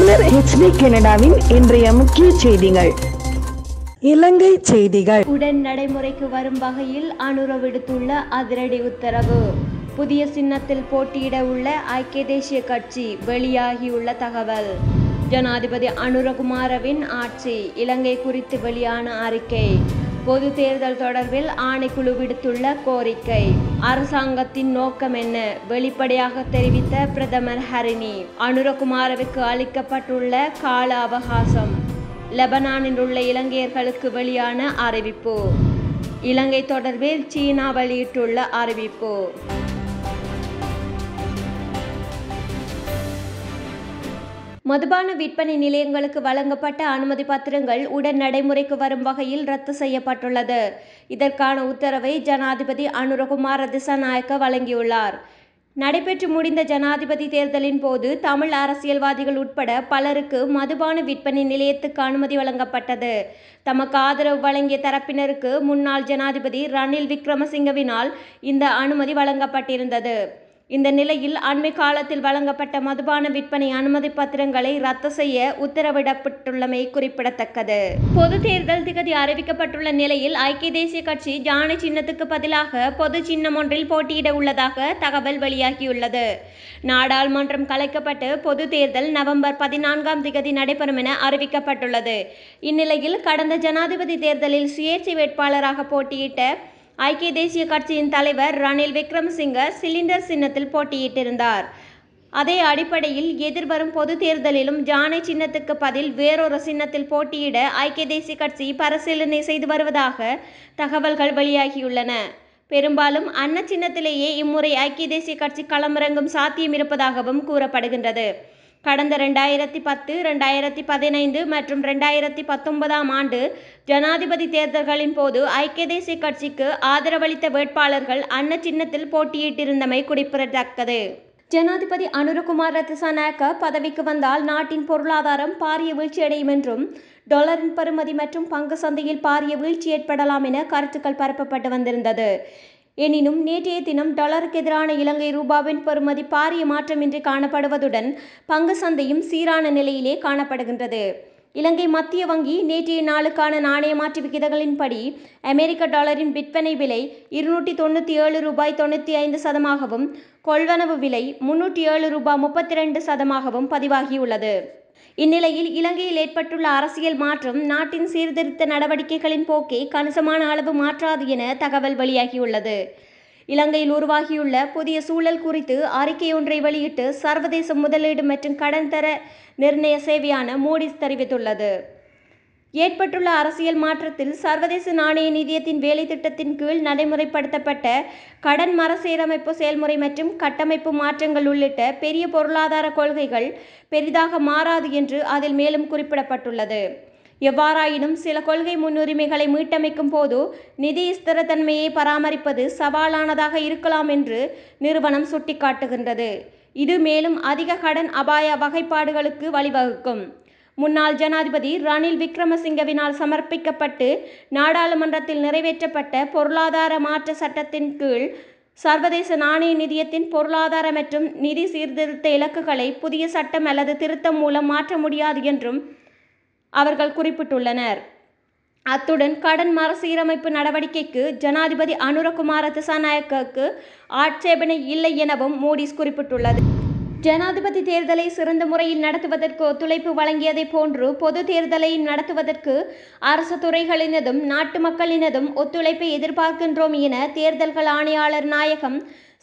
மலர் HD கனடாவின் இன்றைய முக்கிய செய்திகள். இலங்கை செய்திகள். உடன் நடைமுறைக்கு வரும் வகையில் அனுர விடுத்துள்ள அதிரடி உத்தரவு. புதிய சின்னத்தில் போட்டியிட உள்ள ஐக்கிய தேசிய கட்சி வெளியாகியுள்ள தகவல். ஜனாதிபதி அனுரகுமாரவின் ஆட்சி இலங்கை குறித்து வெளியான அறிக்கை. பொது தேர்தல் தொடர்பில் ஆணைக்குழு விடுத்துள்ள கோரிக்கை. அரசாங்கத்தின் நோக்கம் என்ன? வெளிப்படையாக தெரிவித்த பிரதமர் ஹரினி. அனுரகுமாரவுக்கு அளிக்கப்பட்டுள்ள கால அவகாசம். லெபனானில் உள்ள இலங்கையர்களுக்கு வெளியான அறிவிப்பு. இலங்கை தொடர்பில் சீனா வெளியிட்டுள்ள அறிவிப்பு. மதுபான விற்பனை நிலையங்களுக்கு வழங்கப்பட்ட அனுமதி பத்திரங்கள் உடன் நடைமுறைக்கு வரும் வகையில் ரத்து செய்யப்பட்டுள்ளது. இதற்கான உத்தரவை ஜனாதிபதி அனுரகுமார திசாநாயக்க வழங்கியுள்ளார். நடைபெற்று முடிந்த ஜனாதிபதி தேர்தலின் போது தமிழ் அரசியல்வாதிகள் உட்பட பலருக்கு மதுபான விற்பனை நிலையத்துக்கு அனுமதி வழங்கப்பட்டது. தமக்கு ஆதரவு வழங்கிய தரப்பினருக்கு முன்னாள் ஜனாதிபதி ரணில் விக்ரமசிங்கவினால் இந்த அனுமதி வழங்கப்பட்டிருந்தது. இந்த நிலையில் அண்மை காலத்தில் வழங்கப்பட்ட மதுபான விற்பனை அனுமதி பத்திரங்களை ரத்து செய்ய உத்தரவிடப்பட்டுள்ளமை குறிப்பிடத்தக்கது. பொது தேர்தல் திகதி அறிவிக்கப்பட்டுள்ள நிலையில் ஐக்கிய தேசிய கட்சி யானை சின்னத்துக்கு பதிலாக பொது சின்னம் ஒன்றில் போட்டியிட உள்ளதாக தகவல் வெளியாகியுள்ளது. நாடாளுமன்றம் கலைக்கப்பட்டு பொது தேர்தல் நவம்பர் 14ஆம் திகதி நடைபெறும் என அறிவிக்கப்பட்டுள்ளது. இந்நிலையில் கடந்த ஜனாதிபதி தேர்தலில் சுயேட்சை வேட்பாளராக போட்டியிட்ட ஐக்கிய தேசிய கட்சியின் தலைவர் ரணில் விக்ரமசிங்க சிலிண்டர் சின்னத்தில் போட்டியிட்டிருந்தார். அதே அடிப்படையில் எதிர்வரும் பொது தேர்தலிலும் யானை சின்னத்துக்கு பதில் வேறொரு சின்னத்தில் போட்டியிட ஐக்கிய தேசிய கட்சி பரிசீலனை செய்து வருவதாக தகவல்கள் வெளியாகியுள்ளன. பெரும்பாலும் அன்ன சின்னத்திலேயே இம்முறை ஐக்கிய தேசிய கட்சி களமிறங்கும் சாத்தியம் இருப்பதாகவும் கூறப்படுகின்றது. கடந்த 2010, 2015 மற்றும் 2019ஆம் ஆண்டு ஜனாதிபதி தேர்தல்களின் போது ஐக்கிய தேசிய கட்சிக்கு ஆதரவளித்த வேட்பாளர்கள் அன்ன சின்னத்தில் போட்டியிட்டிருந்தமை குறிப்பிடத்தக்கது. ஜனாதிபதி அனுரகுமார திசாநாயக்க பதவிக்கு வந்தால் நாட்டின் பொருளாதாரம் பாரிய வீழ்ச்சியடையும் என்றும் டாலரின் பெறுமதி மற்றும் பங்கு சந்தையில் பாரிய வீழ்ச்சி ஏற்படலாம் என கருத்துக்கள் பரப்பப்பட்டு வந்திருந்தது. எனினும் நேற்றைய தினம் டாலருக்கு எதிரான இலங்கை ரூபாவின் பெறுமதி பாரிய மாற்றமின்றி காணப்படுவதுடன் பங்கு சந்தையும் சீரான நிலையிலே காணப்படுகின்றது. இலங்கை மத்திய வங்கி நேற்றைய நாளுக்கான நாணய மாற்று விகிதங்களின்படி அமெரிக்க டாலரின் விற்பனை விலை 297 ரூபாய் 95 சதமாகவும் கொள்வனவு விலை 307 ரூபாய் 32 சதமாகவும் பதிவாகியுள்ளது. இந்நிலையில் இலங்கையில் ஏற்பட்டுள்ள அரசியல் மாற்றம் நாட்டின் சீர்திருத்த நடவடிக்கைகளின் போக்கை கணிசமான அளவு மாற்றாது என தகவல் வெளியாகியுள்ளது. இலங்கையில் உருவாகியுள்ள புதிய சூழல் குறித்து அறிக்கை ஒன்றை வெளியிட்டு சர்வதேச முதலீடு மற்றும் கடன் தர நிர்ணய சேவையான மூடிஸ் தெரிவித்துள்ளது. ஏற்பட்டுள்ள அரசியல் மாற்றத்தில் சர்வதேச நாணய நிதியத்தின் வேலை திட்டத்தின் கீழ் நடைமுறைப்படுத்தப்பட்ட கடன் மறுசீரமைப்பு செயல்முறை மற்றும் கட்டமைப்பு மாற்றங்கள் உள்ளிட்ட பெரிய பொருளாதார கொள்கைகள் பெரிதாக மாறாது என்று அதில் மேலும் குறிப்பிடப்பட்டுள்ளது. எவ்வாறாயினும் சில கொள்கை முன்னுரிமைகளை மீட்டமைக்கும் போது நிதி ஸ்திரத்தன்மையை பராமரிப்பது சவாலானதாக இருக்கலாம் என்று நிறுவனம் சுட்டிக்காட்டுகின்றது. இது மேலும் அதிக கடன் அபாய வகைப்பாடுகளுக்கு வழிவகுக்கும். முன்னாள் ஜனாதிபதி ரணில் விக்ரமசிங்கவினால் சமர்ப்பிக்கப்பட்டு நாடாளுமன்றத்தில் நிறைவேற்றப்பட்ட பொருளாதார மாற்ற சட்டத்தின் கீழ் சர்வதேச நாணய நிதியத்தின் பொருளாதார மற்றும் நிதி சீர்திருத்த இலக்குகளை புதிய சட்டம் அல்லது திருத்தம் மூலம் மாற்ற முடியாது என்றும் அவர்கள் குறிப்பிட்டுள்ளனர். அத்துடன் கடன் மறுசீரமைப்பு நடவடிக்கைக்கு ஜனாதிபதி அனுரகுமார திசாநாயக்கவுக்கு ஆட்சேபனை இல்லை எனவும் மூடிஸ் குறிப்பிட்டுள்ளது. ஜனாதிபதி தேர்தலை சிறந்த முறையில் நடத்துவதற்கு ஒத்துழைப்பு வழங்கியதை போன்று பொது தேர்தலை நடத்துவதற்கு அரசு துறைகளினதும் நாட்டு மக்களினதும் ஒத்துழைப்பை எதிர்பார்க்கின்றோம் என தேர்தல்கள் ஆணையாளர் நாயகம்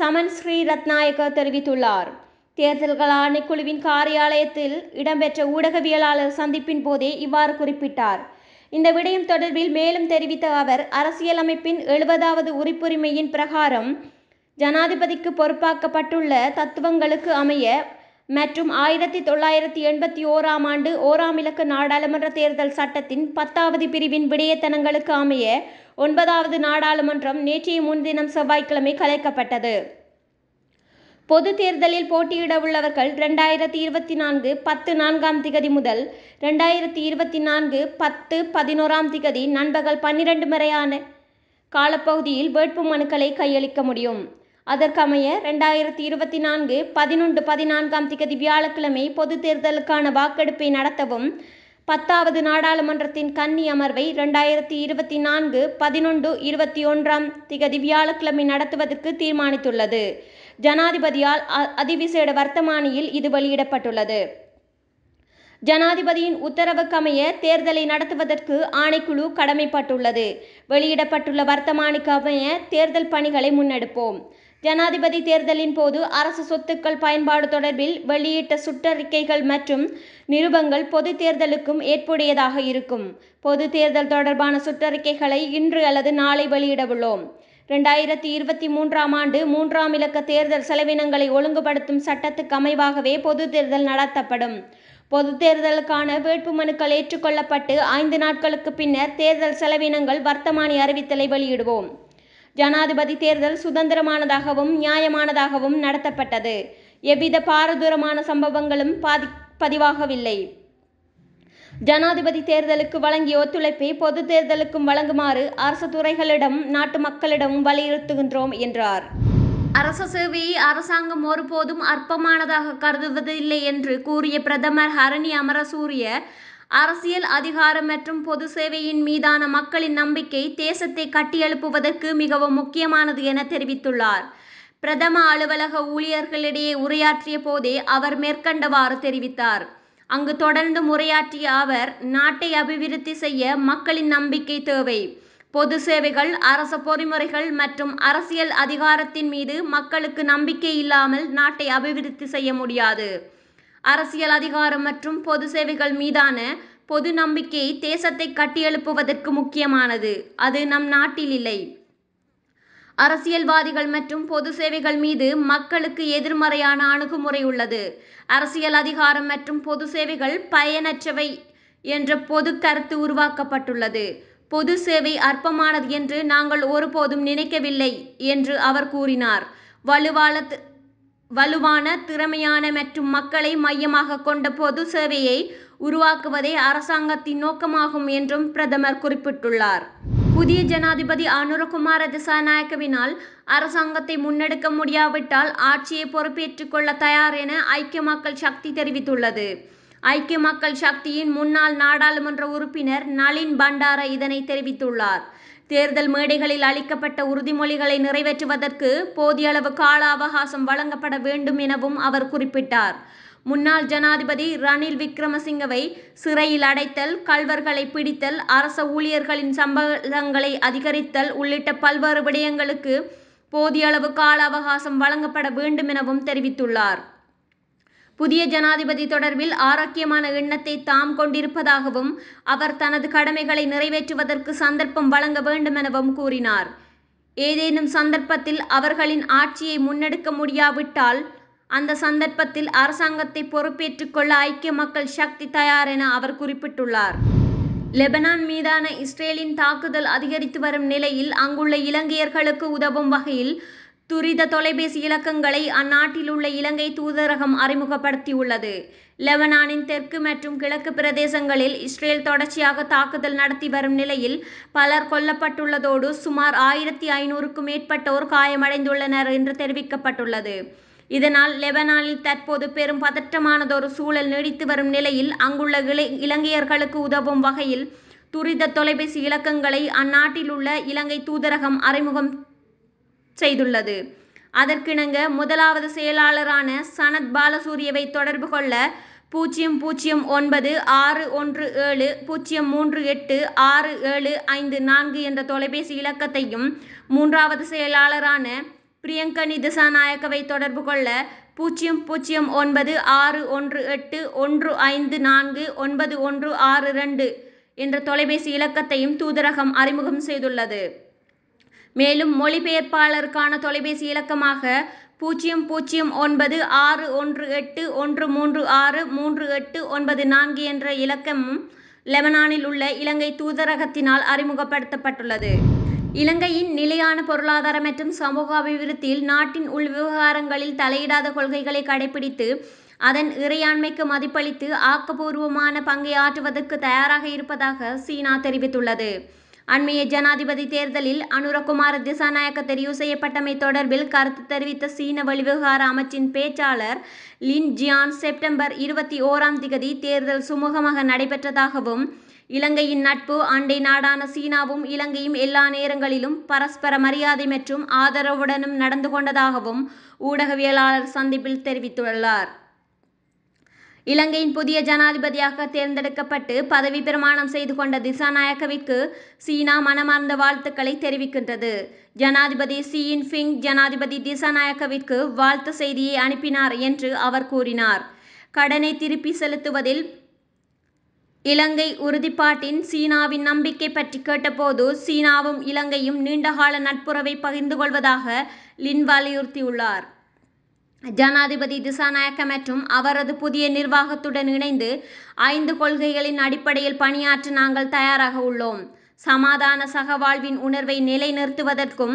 சமன் ஸ்ரீரத்நாயக்க தெரிவித்துள்ளார். தேர்தல்கள் ஆணைக்குழுவின் காரியாலயத்தில் இடம்பெற்ற ஊடகவியலாளர் சந்திப்பின் போதே இவ்வாறு குறிப்பிட்டார். இந்த விடயம் தொடர்பில் மேலும் தெரிவித்த அவர் அரசியலமைப்பின் 70வது உறுப்புரிமையின் பிரகாரம் ஜனாதிபதிக்கு பொறுப்பாக்கப்பட்டுள்ள தத்துவங்களுக்கு அமைய மற்றும் 1981ஆம் ஆண்டு 1ஆம் இலக்க நாடாளுமன்ற தேர்தல் சட்டத்தின் 10வது பிரிவின் விடயத்தனங்களுக்கு அமைய 9வது நாடாளுமன்றம் நேற்றைய முன்தினம் செவ்வாய்க்கிழமை கலைக்கப்பட்டது. பொது தேர்தலில் போட்டியிட உள்ளவர்கள் 2024 10/4ஆம் திகதி முதல் 2024 10/11ஆம் திகதி நண்பகல் 12 வரையான காலப்பகுதியில் வேட்பு மனுக்களை கையளிக்க முடியும். அதற்கமைய 2024 11/14 வியாழக்கிழமை பொது தேர்தலுக்கான வாக்கெடுப்பை நடத்தவும் 10வது நாடாளுமன்றத்தின் கன்னி அமர்வை 2024 11/21 வியாழக்கிழமை நடத்துவதற்கு தீர்மானித்துள்ளது. ஜனாதிபதியால் அதிவிசேட வர்த்தமானியில் இது வெளியிடப்பட்டுள்ளது. ஜனாதிபதியின் உத்தரவுக்கமைய தேர்தலை நடத்துவதற்கு ஆணைக்குழு கடமைப்பட்டுள்ளது. வெளியிடப்பட்டுள்ள வர்த்தமானிக்கு அமைய தேர்தல் பணிகளை முன்னெடுப்போம். ஜனாதிபதி தேர்தலின் போது அரசு சொத்துக்கள் பயன்பாடு தொடர்பில் வெளியிட்ட சுற்றறிக்கைகள் மற்றும் நிருபங்கள் பொது தேர்தலுக்கும் ஏற்புடையதாக இருக்கும். பொது தேர்தல் தொடர்பான சுற்றறிக்கைகளை இன்று அல்லது நாளை வெளியிடவுள்ளோம். 2023 ஆண்டு 3ஆம் இலக்க தேர்தல் செலவினங்களை ஒழுங்குபடுத்தும் சட்டத்துக்கு அமைவாகவே பொது தேர்தல் நடத்தப்படும். பொது தேர்தலுக்கான வேட்புமனுக்கள் ஏற்றுக்கொள்ளப்பட்டு 5 நாட்களுக்கு பின்னர் தேர்தல் செலவினங்கள் வர்த்தமானி அறிவித்தலை வெளியிடுவோம். ஜனாதிபதி தேர்தல் சுதந்திரமானதாகவும் நியாயமானதாகவும் நடத்தப்பட்டது. எவ்வித பாரதூரமான சம்பவங்களும் பதிவாகவில்லை. ஜனாதிபதி தேர்தலுக்கு வழங்கிய ஒத்துழைப்பை பொது தேர்தலுக்கும் வழங்குமாறு அரசு துறைகளிடம் நாட்டு மக்களிடமும் வலியுறுத்துகின்றோம் என்றார். அரச சேவையை அரசாங்கம் ஒருபோதும் அற்பமானதாக கருதுவதில்லை என்று கூறிய பிரதமர் ஹரணி அமரசூரிய, அரசியல் அதிகாரம் மற்றும் பொது சேவையின் மீதான மக்களின் நம்பிக்கை தேசத்தை கட்டியெழுப்புவதற்கு மிகவும் முக்கியமானது என தெரிவித்துள்ளார். பிரதம அலுவலக ஊழியர்களிடையே உரையாற்றிய போதே அவர் மேற்கண்டவாறு தெரிவித்தார். அங்கு தொடர்ந்து உரையாற்றிய அவர், நாட்டை அபிவிருத்தி செய்ய மக்களின் நம்பிக்கை தேவை. பொது சேவைகள், அரச பொறிமுறைகள் மற்றும் அரசியல் அதிகாரத்தின் மீது மக்களுக்கு நம்பிக்கை இல்லாமல் நாட்டை அபிவிருத்தி செய்ய முடியாது. அரசியல் அதிகாரம் மற்றும் பொது சேவைகள் மீதான பொது நம்பிக்கை தேசத்தை கட்டியெழுப்புவதற்கு முக்கியமானது. அது நம் நாட்டில் இல்லை. அரசியல்வாதிகள் மற்றும் பொது சேவைகள் மீது மக்களுக்கு எதிர்மறையான அணுகுமுறை உள்ளது. அரசியல் அதிகாரம் மற்றும் பொது சேவைகள் பயனற்றவை என்ற பொது கருத்து உருவாக்கப்பட்டுள்ளது. பொது சேவை அற்பமானது என்று நாங்கள் ஒருபோதும் நினைக்கவில்லை என்று அவர் கூறினார். வலுவான, திறமையான மற்றும் மக்களை மையமாக கொண்ட பொது சேவையை உருவாக்குவதே அரசாங்கத்தின் நோக்கமாகும் என்றும் பிரதமர் குறிப்பிட்டுள்ளார். புதிய ஜனாதிபதி அனுரகுமார திசாநாயக்கவினால் அரசாங்கத்தை முன்னெடுக்க முடியாவிட்டால் ஆட்சியை பொறுப்பேற்றுக் கொள்ள தயார் என ஐக்கிய மக்கள் சக்தி தெரிவித்துள்ளது. ஐக்கிய மக்கள் சக்தியின் முன்னாள் நாடாளுமன்ற உறுப்பினர் நளின் பண்டார இதனை தெரிவித்துள்ளார். தேர்தல் மேடைகளில் அளிக்கப்பட்ட உறுதிமொழிகளை நிறைவேற்றுவதற்கு போதிய அளவு கால அவகாசம் வழங்கப்பட வேண்டும் எனவும் அவர் குறிப்பிட்டார். முன்னாள் ஜனாதிபதி ரணில் விக்ரமசிங்கவை சிறையில் அடைத்தல், கள்வர்களை பிடித்தல், அரச ஊழியர்களின் சம்பளங்களை அதிகரித்தல் உள்ளிட்ட பல்வேறு விடயங்களுக்கு போதிய அளவு கால அவகாசம் வழங்கப்பட வேண்டும் எனவும் தெரிவித்துள்ளார். புதிய ஜனாதிபதி தொடர்பில் ஆரோக்கியமான எண்ணத்தை தாம் கொண்டிருப்பதாகவும் அவர் தனது கடமைகளை நிறைவேற்றுவதற்கு சந்தர்ப்பம் வழங்க வேண்டும் எனவும் கூறினார். ஏதேனும் சந்தர்ப்பத்தில் அவர்களின் ஆட்சியை முன்னெடுக்க முடியாவிட்டால் அந்த சந்தர்ப்பத்தில் அரசாங்கத்தை பொறுப்பேற்றுக் கொள்ள ஐக்கிய மக்கள் சக்தி தயார் என அவர் குறிப்பிட்டுள்ளார். லெபனான் மீதான இஸ்ரேலின் தாக்குதல் அதிகரித்து வரும் நிலையில் அங்குள்ள இலங்கையர்களுக்கு உதவும் வகையில் துரித தொலைபேசி இலக்கங்களை அந்நாட்டில் உள்ள இலங்கை தூதரகம் அறிமுகப்படுத்தியுள்ளது. லெபனானின் தெற்கு மற்றும் கிழக்கு பிரதேசங்களில் இஸ்ரேல் தொடர்ச்சியாக தாக்குதல் நடத்தி வரும் நிலையில் பலர் கொல்லப்பட்டுள்ளதோடு சுமார் 1500க்கும் மேற்பட்டோர் காயமடைந்துள்ளனர் என்று தெரிவிக்கப்பட்டுள்ளது. இதனால் லெபனானில் தற்போது பெரும் பதற்றமானதொரு சூழல் நீடித்து வரும் நிலையில் அங்குள்ள இலங்கையர்களுக்கு உதவும் வகையில் துரித தொலைபேசி இலக்கங்களை அந்நாட்டில் உள்ள இலங்கை தூதரகம் அறிமுகம் செய்துள்ளது. அதற்கிணங்க முதலாவது செயலாளரான சனத் பாலசூரியவை தொடர்பு கொள்ள 0091617038675 என்ற தொலைபேசி இலக்கத்தையும், மூன்றாவது செயலாளரான பிரியங்கனி திசாநாயக்கவை தொடர்பு கொள்ள 009611815491162 என்ற தொலைபேசி இலக்கத்தையும் தூதரகம் அறிமுகம் செய்துள்ளது. மேலும் மொழிபெயர்ப்பாளருக்கான தொலைபேசி இலக்கமாக 0096181363894 என்ற இலக்கமும் லெபனானில் உள்ள இலங்கை தூதரகத்தினால் அறிமுகப்படுத்தப்பட்டுள்ளது. இலங்கையின் நிலையான பொருளாதார மற்றும் சமூக அபிவிருத்தியில் நாட்டின் உள் விவகாரங்களில் தலையிடாத கொள்கைகளை கடைபிடித்து அதன் இறையாண்மைக்கு மதிப்பளித்து ஆக்கப்பூர்வமான பங்கை ஆற்றுவதற்கு தயாராக இருப்பதாக சீனா தெரிவித்துள்ளது. அண்மைய ஜனாதிபதி தேர்தலில் அனுரகுமார திசாநாயக்க தெரிவு செய்யப்பட்டமை தொடர்பில் கருத்து தெரிவித்த சீன வெளிவிவகார அமைச்சின் பேச்சாளர் லின் ஜியான் செப்டம்பர் 21 தேர்தல் சுமூகமாக நடைபெற்றதாகவும் இலங்கையின் நட்பு அண்டை நாடான சீனாவும் இலங்கையும் எல்லா நேரங்களிலும் பரஸ்பர மரியாதை மற்றும் ஆதரவுடனும் நடந்து கொண்டதாகவும் ஊடகவியலாளர் சந்திப்பில் தெரிவித்துள்ளார். இலங்கையின் புதிய ஜனாதிபதியாக தேர்ந்தெடுக்கப்பட்டு பதவி பிரமாணம் செய்து கொண்ட திசாநாயக்கவிற்கு சீனா மனமார்ந்த வாழ்த்துக்களை தெரிவிக்கின்றது. ஜனாதிபதி ஷி யின்பிங் ஜனாதிபதி திசாநாயக்கவிற்கு வாழ்த்து செய்தியை அனுப்பினார் என்று அவர் கூறினார். கடனை திருப்பி செலுத்துவதில் இலங்கை உறுதிப்பாட்டின் சீனாவின் நம்பிக்கை பற்றி கேட்டபோது சீனாவும் இலங்கையும் நீண்டகால நட்புறவை பகிர்ந்து கொள்வதாக லின் வலியுறுத்தியுள்ளார். ஜனாதிபதி திசாநாயக்க மற்றும் அவரது புதிய நிர்வாகத்துடன் இணைந்து 5 கொள்கைகளின் அடிப்படையில் பணியாற்ற நாங்கள் தயாராக உள்ளோம். சமாதான சகவாழ்வின் உணர்வை நிலைநிறுத்துவதற்கும்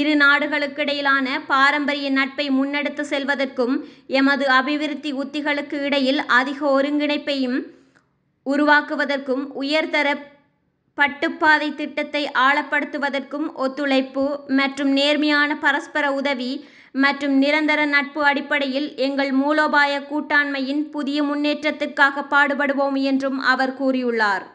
இரு நாடுகளுக்கிடையிலான பாரம்பரிய நட்பை முன்னெடுத்து செல்வதற்கும் எமது அபிவிருத்தி உத்திகளுக்கு இடையில் அதிக ஒருங்கிணைப்பையும் உருவாக்குவதற்கும் உயர்தர பட்டுப்பாதை திட்டத்தை ஆழப்படுத்துவதற்கும் ஒத்துழைப்பு மற்றும் நேர்மையான பரஸ்பர உதவி மற்றும் நிரந்தர நட்பு அடிப்படையில் எங்கள் மூலோபாய கூட்டாண்மையின் புதிய முன்னேற்றத்திற்காக பாடுபடுவோம் என்றும் அவர் கூறியுள்ளார்.